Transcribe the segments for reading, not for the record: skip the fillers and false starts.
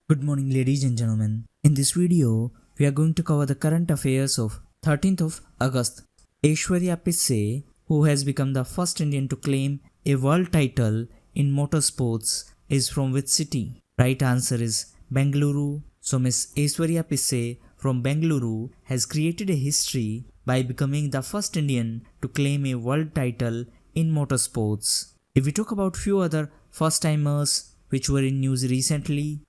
Good morning, ladies and gentlemen. In this video, we are going to cover the current affairs of 13th of August. Aishwarya Pisse, who has become the first Indian to claim a world title in motorsports, is from which city? Right answer is Bengaluru. So Miss Aishwarya Pisse from Bengaluru has created a history by becoming the first Indian to claim a world title in motorsports. If we talk about few other first timers which were in news recently,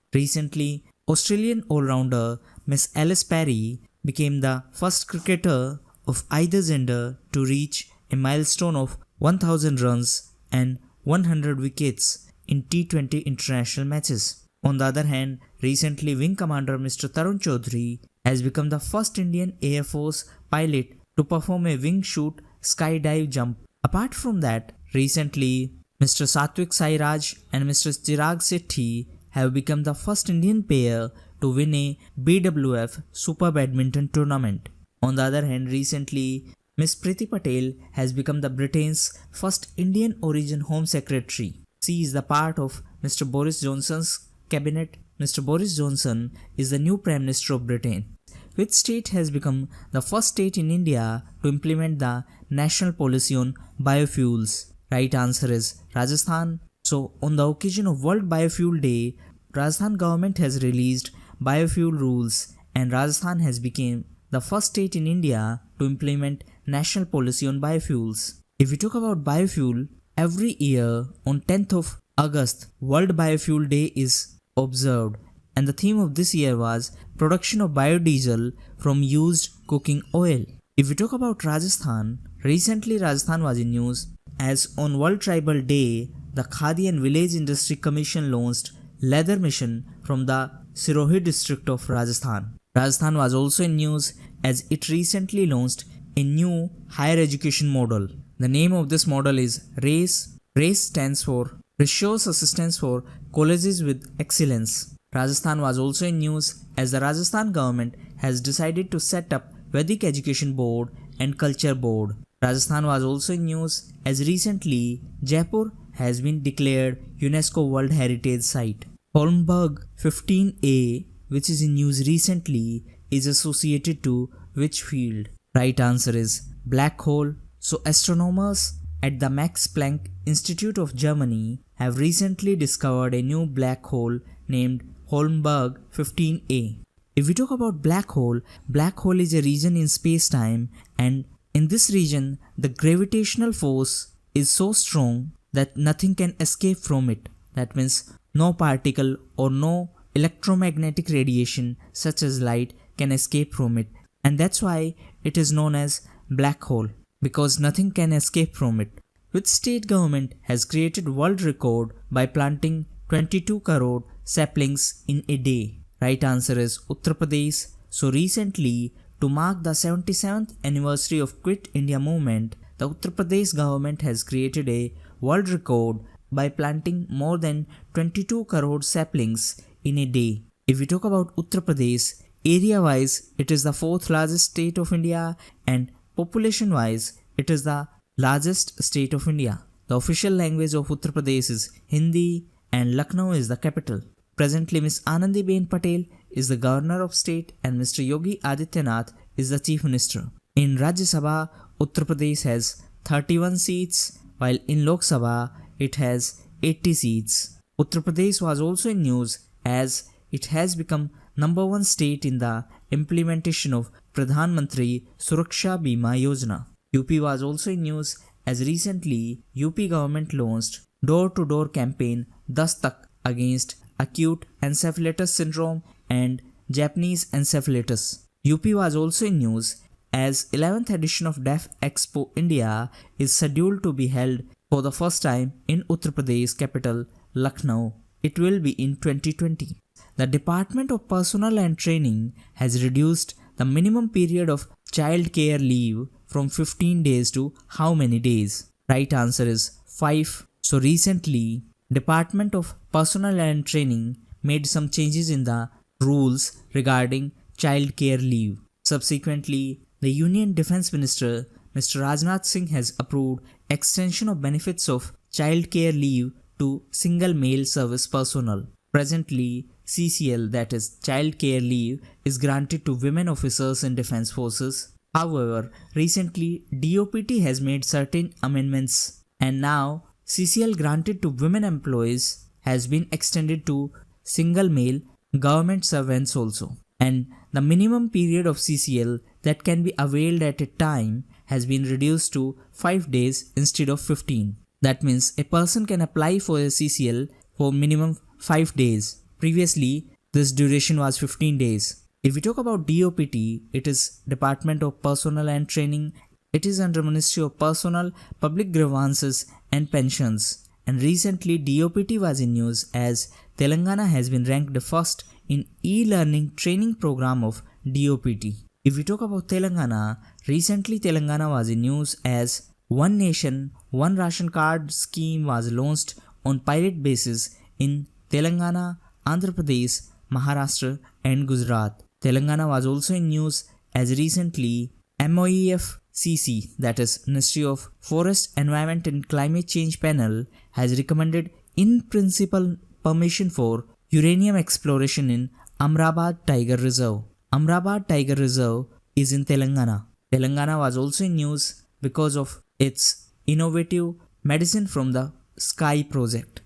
Australian all-rounder Miss Alice Perry became the first cricketer of either gender to reach a milestone of 1000 runs and 100 wickets in T20 international matches. On the other hand, recently Wing Commander Mr. Tarun Chaudhary has become the first Indian Air Force pilot to perform a wing shoot skydive jump. Apart from that, recently Mr. Satwik Sairaj and Mr. Chirag Sethi have become the first Indian pair to win a BWF Super Badminton tournament. On the other hand, recently Miss Priti Patel has become the Britain's first Indian origin Home Secretary. She is the part of Mr. Boris Johnson's cabinet. Mr. Boris Johnson is the new Prime Minister of Britain. Which state has become the first state in India to implement the national policy on biofuels? Right answer is Rajasthan. So, on the occasion of World Biofuel Day, Rajasthan government has released biofuel rules and Rajasthan has become the first state in India to implement national policy on biofuels. If we talk about biofuel, every year on 10th of August, World Biofuel Day is observed, and the theme of this year was production of biodiesel from used cooking oil. If we talk about Rajasthan, recently Rajasthan was in news as on World Tribal Day, the Khadi and Village Industry Commission launched leather mission from the Sirohi district of Rajasthan. Rajasthan was also in news as it recently launched a new higher education model. The name of this model is RACE. RACE stands for Resource Assistance for Colleges with Excellence. Rajasthan was also in news as the Rajasthan government has decided to set up Vedic Education Board and Culture Board. Rajasthan was also in news as recently Jaipur has been declared UNESCO World Heritage Site. Holmberg 15A, which is in news recently, is associated to which field? Right answer is black hole. So astronomers at the Max Planck Institute of Germany have recently discovered a new black hole named Holmberg 15A. If we talk about black hole is a region in space-time, and in this region the gravitational force is so strong that nothing can escape from it. That means no particle or no electromagnetic radiation such as light can escape from it, and that's why it is known as black hole, because nothing can escape from it. Which state government has created world record by planting 22 crore saplings in a day? Right answer is Uttar Pradesh. So recently, to mark the 77th anniversary of Quit India movement, the Uttar Pradesh government has created a world record by planting more than 22 crore saplings in a day. If we talk about Uttar Pradesh, area-wise it is the fourth largest state of India, and population-wise it is the largest state of India. The official language of Uttar Pradesh is Hindi and Lucknow is the capital. Presently, Ms. Anandiben Patel is the governor of state and Mr. Yogi Adityanath is the chief minister. In Rajya Sabha, Uttar Pradesh has 31 seats, while in Lok Sabha it has 80 seats. Uttar Pradesh was also in news as it has become number one state in the implementation of Pradhan Mantri Suraksha Bima Yojana. UP was also in news as recently UP government launched door-to-door campaign Dastak against acute encephalitis syndrome and Japanese encephalitis. UP was also in news as 11th edition of Deaf Expo India is scheduled to be held for the first time in Uttar Pradesh capital Lucknow. It will be in 2020. The Department of Personnel and Training has reduced the minimum period of child care leave from 15 days to how many days? Right answer is 5. So recently, Department of Personnel and Training made some changes in the rules regarding child care leave. Subsequently, the Union Defence Minister Mr. Rajnath Singh has approved extension of benefits of child care leave to single male service personnel. Presently, CCL, that is Child Care Leave, is granted to women officers in Defense Forces. However, recently DOPT has made certain amendments and now CCL granted to women employees has been extended to single male government servants also. And the minimum period of CCL that can be availed at a time has been reduced to 5 days instead of 15. That means a person can apply for a CCL for minimum 5 days. Previously, this duration was 15 days. If we talk about DOPT, it is Department of Personnel and Training. It is under Ministry of Personnel, Public Grievances and Pensions. And recently DOPT was in news as Telangana has been ranked the first in e-learning training program of DOPT. If we talk about Telangana, recently Telangana was in news as One Nation, One Ration Card scheme was launched on pilot basis in Telangana, Andhra Pradesh, Maharashtra and Gujarat. Telangana was also in news as recently MOEFCC, that is Ministry of Forest, Environment and Climate Change Panel, has recommended in principle permission for uranium exploration in Amrabad Tiger Reserve. Amrabad Tiger Reserve is in Telangana. Telangana was also in news because of its innovative medicine from the Sky project,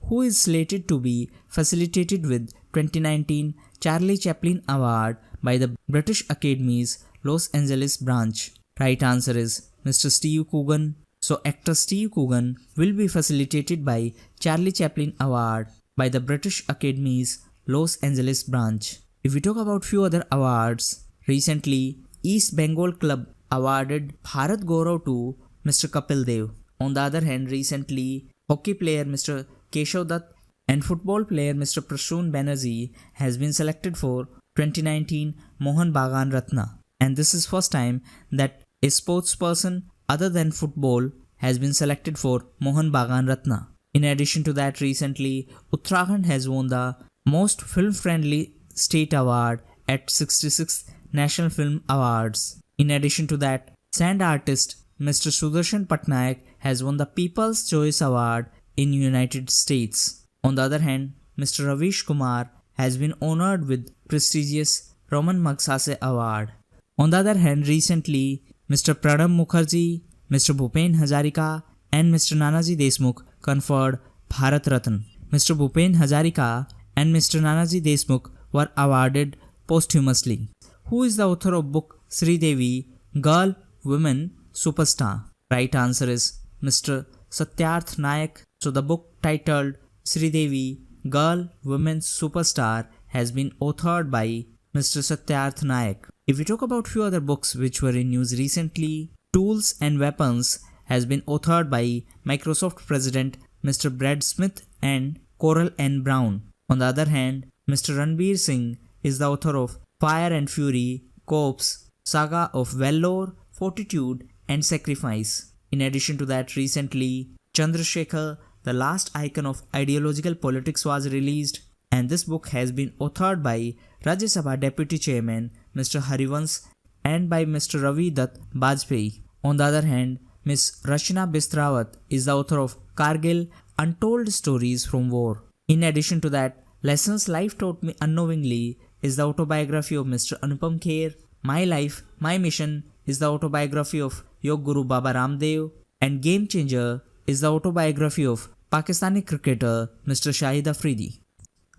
who is slated to be facilitated with 2019 Charlie Chaplin Award by the British Academy's Los Angeles branch. Right answer is Mr. Steve Coogan. So actor Steve Coogan will be facilitated by Charlie Chaplin Award by the British Academy's Los Angeles branch. If we talk about few other awards, recently East Bengal Club awarded Bharat Gaurav to Mr. Kapil Dev. On the other hand, recently hockey player Mr. Keshav Dutt and football player Mr. Prasoon Banerjee has been selected for 2019 Mohan Bagan Ratna. And this is first time that a sportsperson other than football has been selected for Mohan Bagan Ratna. In addition to that, recently Uttarakhand has won the most film-friendly state award at 66th National Film Awards. In addition to that, sand artist Mr. Sudarshan Patnaik has won the People's Choice Award in United States. On the other hand, Mr. Ravish Kumar has been honored with prestigious Raman Magsaysay Award. On the other hand, recently Mr. Pranab Mukherjee, Mr. Bhupen Hazarika and Mr. Nanaji Deshmukh conferred Bharat Ratna. Mr. Bhupen Hazarika and Mr. Nanaji Deshmukh were awarded posthumously. Who is the author of book Sri Devi, Girl, Women, Superstar? Right answer is Mr. Satyarth Nayak. So the book titled Sri Devi, Girl, Women, Superstar has been authored by Mr. Satyarth Nayak. If we talk about few other books which were in news recently, Tools and Weapons has been authored by Microsoft President Mr. Brad Smith and Coral N. Brown. On the other hand, Mr. Ranveer Singh is the author of Fire and Fury, Corps, Saga of Vellore, Fortitude and Sacrifice. In addition to that, recently Chandrasekhar, The Last Icon of Ideological Politics was released, and this book has been authored by Rajya Sabha Deputy Chairman Mr. Harivansh and by Mr. Ravi Dutt Bajpai. On the other hand, Ms. Rachna Bistrawat is the author of Kargil, Untold Stories from War. In addition to that, Lessons Life Taught Me Unknowingly is the autobiography of Mr. Anupam Kher. My Life, My Mission is the autobiography of Yog Guru Baba Ramdev, and Game Changer is the autobiography of Pakistani cricketer Mr. Shahid Afridi.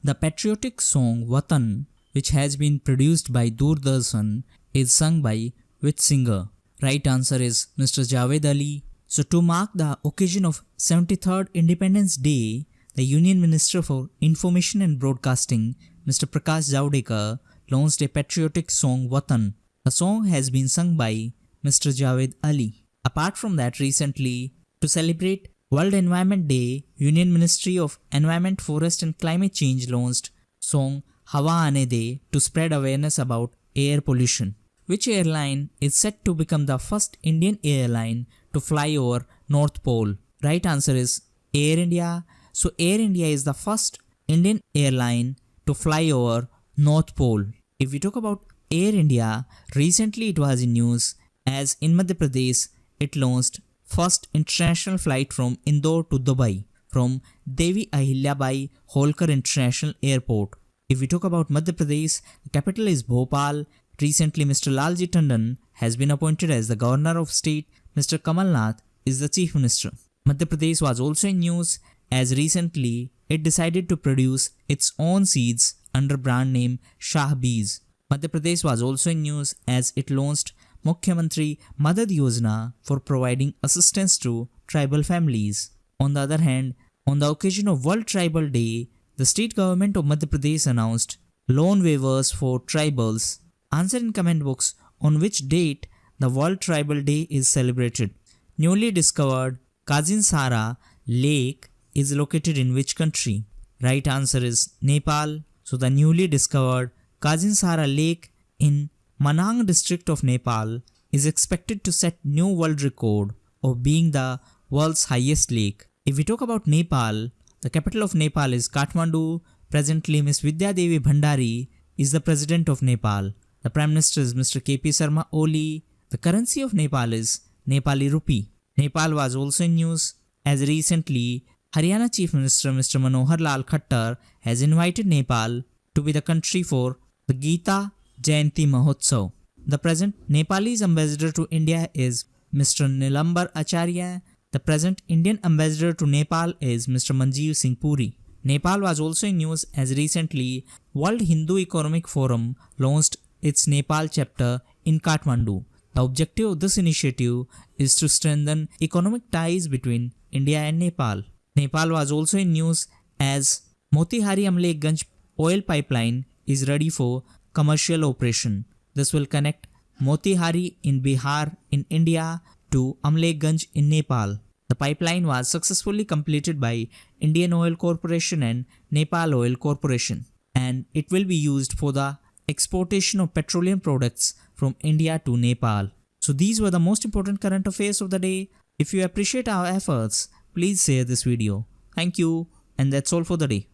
The patriotic song Watan, which has been produced by Doordarshan, is sung by which singer? Right answer is Mr. Javed Ali. So to mark the occasion of 73rd Independence Day, the Union Minister for Information and Broadcasting, Mr. Prakash Javadekar, launched a patriotic song Watan. The song has been sung by Mr. Javed Ali. Apart from that, recently, to celebrate World Environment Day, Union Ministry of Environment, Forest and Climate Change launched song Hawa Aane De to spread awareness about air pollution. Which airline is set to become the first Indian airline to fly over North Pole? Right answer is Air India. So Air India is the first Indian airline to fly over North Pole. If we talk about Air India, recently it was in news as in Madhya Pradesh it launched first international flight from Indore to Dubai from Devi Ahilyabai Holkar International Airport. If we talk about Madhya Pradesh, the capital is Bhopal. Recently, Mr. Lalji Tandon has been appointed as the governor of state. Mr. Kamal Nath is the chief minister. Madhya Pradesh was also in news as recently it decided to produce its own seeds under brand name Shah Bees. Madhya Pradesh was also in news as it launched Mukhyamantri Madad Yojana for providing assistance to tribal families. On the other hand, on the occasion of World Tribal Day, the state government of Madhya Pradesh announced loan waivers for tribals. Answer in comment box on which date the World Tribal Day is celebrated. Newly discovered Kazinsara Lake is located in which country? Right answer is Nepal. So the newly discovered Kazinsara Lake in Manang district of Nepal is expected to set new world record of being the world's highest lake. If we talk about Nepal, the capital of Nepal is Kathmandu. Presently, Ms. Vidya Devi Bhandari is the president of Nepal. The Prime Minister is Mr. KP Sharma Oli. The currency of Nepal is Nepali rupee. Nepal was also in news as recently Haryana Chief Minister Mr. Manohar Lal Khattar has invited Nepal to be the country for the Gita Jayanti Mahotsav. The present Nepalese ambassador to India is Mr. Nilambar Acharya. The present Indian ambassador to Nepal is Mr. Manjeev Singh Puri. Nepal was also in news as recently World Hindu Economic Forum launched its Nepal chapter in Kathmandu. The objective of this initiative is to strengthen economic ties between India and Nepal. Nepal was also in news as Motihari Amlekhganj oil pipeline is ready for commercial operation. This will connect Motihari in Bihar in India to Amlekhganj in Nepal. The pipeline was successfully completed by Indian Oil Corporation and Nepal Oil Corporation, and it will be used for the exportation of petroleum products from India to Nepal. So these were the most important current affairs of the day. If you appreciate our efforts, please share this video. Thank you, and that's all for the day.